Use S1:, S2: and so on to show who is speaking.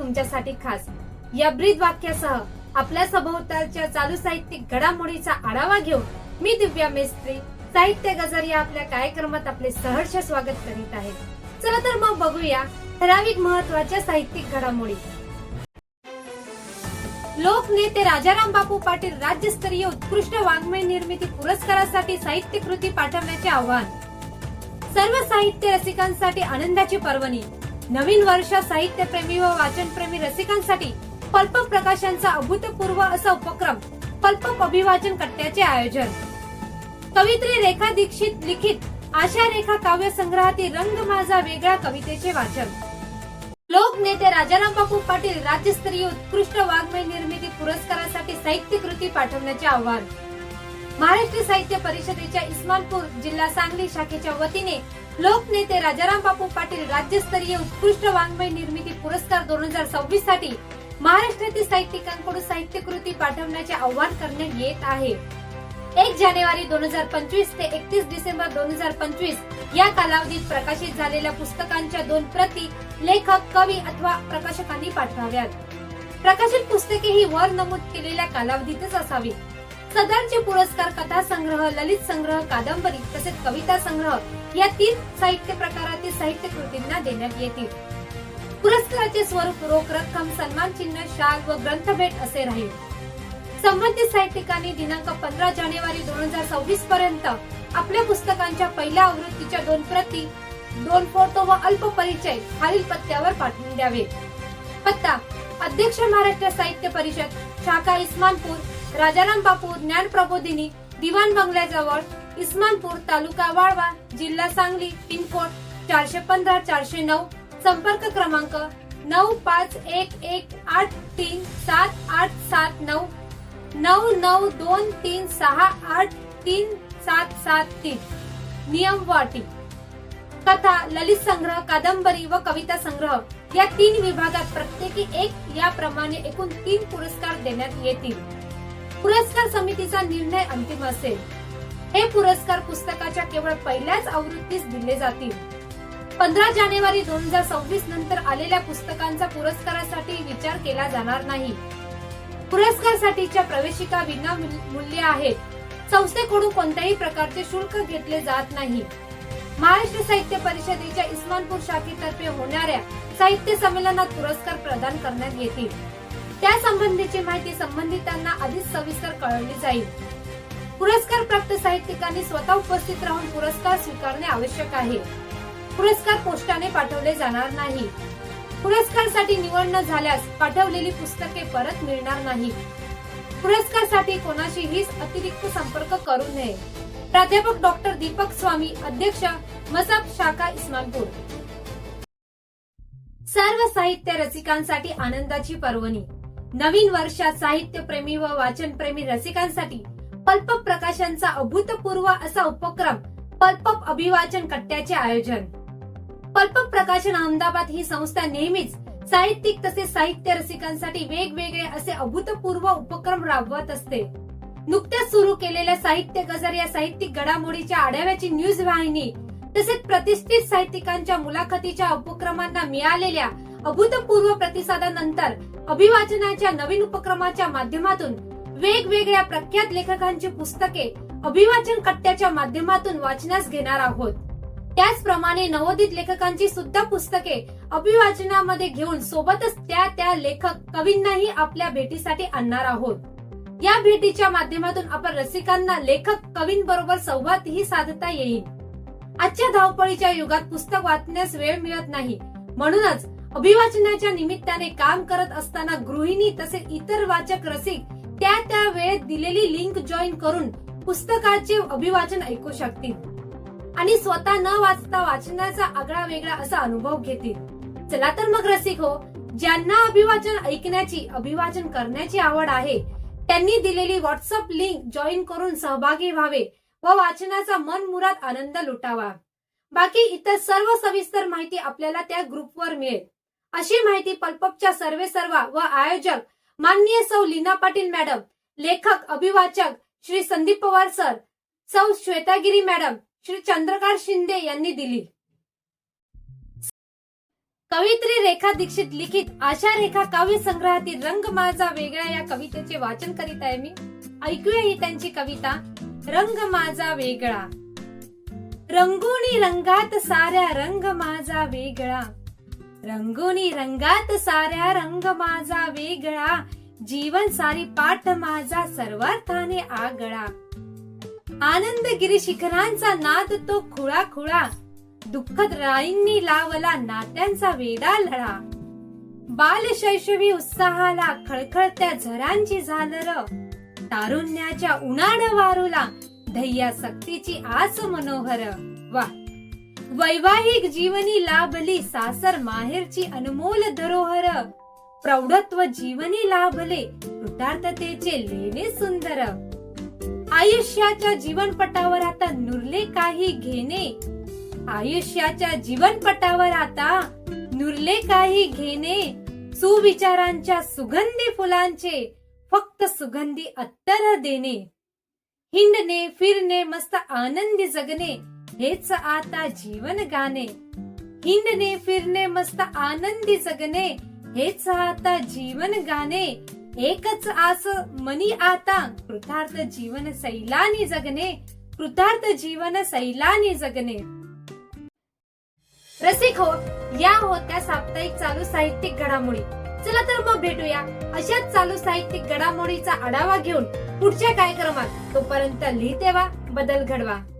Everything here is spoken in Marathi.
S1: तुमच्यासाठी खास या ब्रीद वाक्यासह आपल्या सभोवतालच्या चालू साहित्यिक घडामोडीचा आढावा घेऊन मी दिव्या मेस्त्री साहित्य गजर या आपल्या कार्यक्रमात आपले सहर्ष स्वागत करीत आहे। चला तर मग बघूया ठराविक महत्त्वाच्या साहित्यिक घडामोडी। लोकनेते राजाराम बापू पाटील राज्यस्तरीय उत्कृष्ट वाङ्मय निर्मिती पुरस्कारासाठी साहित्य कृती पाठवण्याचे आवाहन। सर्व साहित्य रसिकांसाठी आनंदाची पर्वणी। नवीन वर्षात साहित्यप्रेमी व वाचनप्रेमी रसिकांसाठी पल्प प्रकाशनचा अभूतपूर्व असा उपक्रम पल्प अभिवाचन कट्ट्याचे आयोजन। कवित्री रेखा दीक्षित लिखित आशा रेखा काव्य संग्रहातील रंग माझा वेगळा कवितेचे वाचन। लोकनेते राजाराम बापू पाटील राज्यस्तरीय उत्कृष्ट वाङ्मय निर्मिती पुरस्कारासाठी साहित्य कृती पाठवण्याचे आवाहन। महाराष्ट्र साहित्य परिषदेच्या इस्मानपूर जिल्हा सांगली शाखेच्या वतीने लोकनेते राजाराम बापू पाटील राज्यस्तरीय उत्कृष्ट वाङ्मय निर्मिती पुरस्कार 2026 साठी महाराष्ट्रातील साहित्यिकांकडून साहित्य कृती पाठवण्याचे आवाहन करण्यात येत आहे। 1 जानेवारी 2025 ते 31 डिसेंबर 2025 या कालावधीत प्रकाशित झालेल्या पुस्तकांच्या 2 प्रती लेखक, कवी अथवा प्रकाशकांनी पाठवाव्यात। प्रकाशित पुस्तके ही वर नमूद केलेल्या कालावधीतच असावी। सदरचे पुरस्कार कथा संग्रह, ललित संग्रह, कादंबरी तसेच कविता संग्रह या 3 साहित्य प्रकारातील साहित्य कृतींना देण्यात येतील। पुरस्काराचे स्वरूप रोख रक्कम, सन्मान चिन्ह, शाल व ग्रंथभेट असे राहील। संबंधित साहित्यिकांनी दिनांक 15 जानेवारी 2026 पर्यंत आपल्या पुस्तकांच्या पहिल्या आवृत्तीच्या 2 प्रती, 2 फोटो व अल्प परिचय खालील पत्त्यावर पाठवून द्यावे। पत्ता: अध्यक्ष महाराष्ट्र साहित्य परिषद, शाखा इस्मानपूर, राजाराम बापू ज्ञान प्रबोधिनी, दिवाण बंगल्याजवळ, इस्मानपूर, तालुका वाळवा, जिल्हा सांगली, पिनकोड 415 409। संपर्क क्रमांक 9511837879 9923683773। नियम व अटी: कथा, ललित संग्रह, कादंबरी व कविता संग्रह या 3 विभागात प्रत्येकी 1 याप्रमाणे एकूण 3 पुरस्कार देण्यात येतील। पुरस्कार समितीचा निर्णय अंतिम असेल। हे पुरस्कार पुस्तकाच्या केवळ पहिल्याच आवृत्तीस दिले जातील। 15 जानेवारी 2026 नंतर आलेल्या पुस्तकांचा पुरस्कारासाठी विचार केला जाणार नाही। पुरस्कारासाठीच्या प्रवेशिका विनामूल्य आहेत। संस्थेकडून कोणत्याही प्रकारचे शुल्क घेतले जात नाही। महाराष्ट्र साहित्य परिषदेच्या इस्मानपूर शाखेतर्फे होणाऱ्या साहित्य संमेलनात पुरस्कार प्रदान करण्यात येतील। त्या संबंधीची माहिती संबंधितांना आधीच सविस्तर कळवली जाईल। पुरस्कार प्राप्त साहित्यिकांनी स्वतः उपस्थित राहून पुरस्कार स्वीकारणे आवश्यक आहे। पुरस्कार पोस्टाने पाठवले जाणार नाही। पुरस्कारासाठी निवड न झाल्यास पाठवलेली पुस्तके परत मिळणार नाही। पुरस्कारासाठी कोणाशीही अतिरिक्त संपर्क करू नये। प्राध्यापक डॉक्टर दीपक स्वामी, अध्यक्ष, मसाप शाखा इस्मानपूर। सर्व साहित्य रसिकांसाठी आनंदाची पर्वणी। नवीन वर्षात साहित्यप्रेमी व वाचनप्रेमी रसिकांसाठी पल्प प्रकाशनचा अभूतपूर्व असा उपक्रम पल्प अभिवाचन कट्ट्याचे आयोजन। पल्प प्रकाशन अहमदाबाद ही संस्था नेहमीच साहित्यिक तसेच साहित्य रसिकांसाठी वेगवेगळे असे अभूतपूर्व उपक्रम राबवत असते। नुकत्याच सुरू केलेल्या साहित्य गजर या साहित्यिक घडामोडीच्या आढाव्याची न्यूज वाहिनी तसेच प्रतिष्ठित साहित्यिकांच्या मुलाखतीच्या उपक्रमांना मिळालेल्या अभूतपूर्व प्रतिसादानंतर अभिवाचनाच्या नवीन उपक्रमाच्या माध्यमातून वेगवेगळ्या प्रख्यात लेखकांची पुस्तके अभिवाचन कट्ट्याच्या माध्यमातून वाचनास घेणार आहोत। त्याचप्रमाणे नवोदित लेखकांची सुद्धा पुस्तके अभिवाचनामध्ये घेऊन सोबतच त्या लेखक कवींनाही आपल्या भेटीसाठी आणणार आहोत। या भेटीच्या माध्यमातून आपण रसिकांना लेखक कवींबरोबर संवादही साधता येईल। आजच्या धावपळीच्या युगात पुस्तक वाचण्यास वेळ मिळत नाही, म्हणूनच अभिवाचनाच्या निमित्ताने काम करत असताना गृहिणी तसेच इतर वाचक रसिक त्या वेळेत दिलेली लिंक जॉईन करून पुस्तकाचे अभिवाचन ऐकू शकतील आणि स्वतः न वाचता वाचनाचा आगळा वेगळा असा अनुभव घेतील। चला तर मग रसिक हो, ज्यांना अभिवाचन ऐकण्याची, अभिवाचन करण्याची आवड आहे त्यांनी दिलेली व्हॉट्सअप लिंक जॉईन करून सहभागी व्हावे व वाचनाचा मनमुराद आनंद लुटावा। बाकी इतर सर्व सविस्तर माहिती आपल्याला त्या ग्रुपवर मिळेल। अशी माहिती पल्पच्या सर्वेसर्वा व आयोजक माननीय सौ लीना पाटील मॅडम, लेखक अभिवाचक श्री संदीप पवार सर, सौ श्वेतागिरी मॅडम, श्री चंद्रकांत शिंदे यांनी दिली। कवयित्री रेखा दीक्षित लिखित आशा रेखा काव्य संग्रहातील रंग माझा वेगळा या कवितेचे वाचन करीत आहे मी. ऐकूया ही त्यांची कविता रंग माझा वेगळा. रंगोनी रंगात साऱ्या रंग माझा वेगळा. रंगोनी रंगात साऱ्या रंग माझा वेगळा. जीवन सारी पाठ माझा सर्वार्थाने आगळा. आनंदगिरी शिखरांचा नाद तो खुळा खुळा. दुःखद राईंनी लावला नात्यांचा वेडा लळा. बाल शैशवी उत्साहाला खळखळत्या झरांची झालर. तारुण्याच्या उन्हाळ वारूला ध्येया सक्तीची आस मनोहर. वा वैवाहिक जीवनी लाभली सासर माहेरची अनमोल धरोहर. प्रौढत्व जीवनी लाभले कृतार्थतेचे लेणे सुंदर. आयुष्याच्या जीवनपटावर आता नुरले काही घेणे. आयुष्याच्या जीवनपटावर आता नुरले काही घेणे. सुविचारांच्या सुगंधी फुलांचे फक्त सुगंधी अत्तर देणे. हिंडणे फिरणे मस्त आनंदी जगणे हेच आता जीवन गाणे. हिंडणे फिरणे मस्त आनंदी जगणे हेच आता जीवन गाणे. एकच आस मनी आता कृतार्थ जीवन सैलानी जगणे. कृतार्थ जीवन सैलानी जगणे. रसिक हो, या होत्या साप्ताहिक चालू साहित्यिक घडामोडी. चला तर मग भेटूया अशाच चालू साहित्यिक घडामोडीचा आढावा घेऊन पुढच्या कार्यक्रमात. तोपर्यंत लिहिते वा बदल घडवा.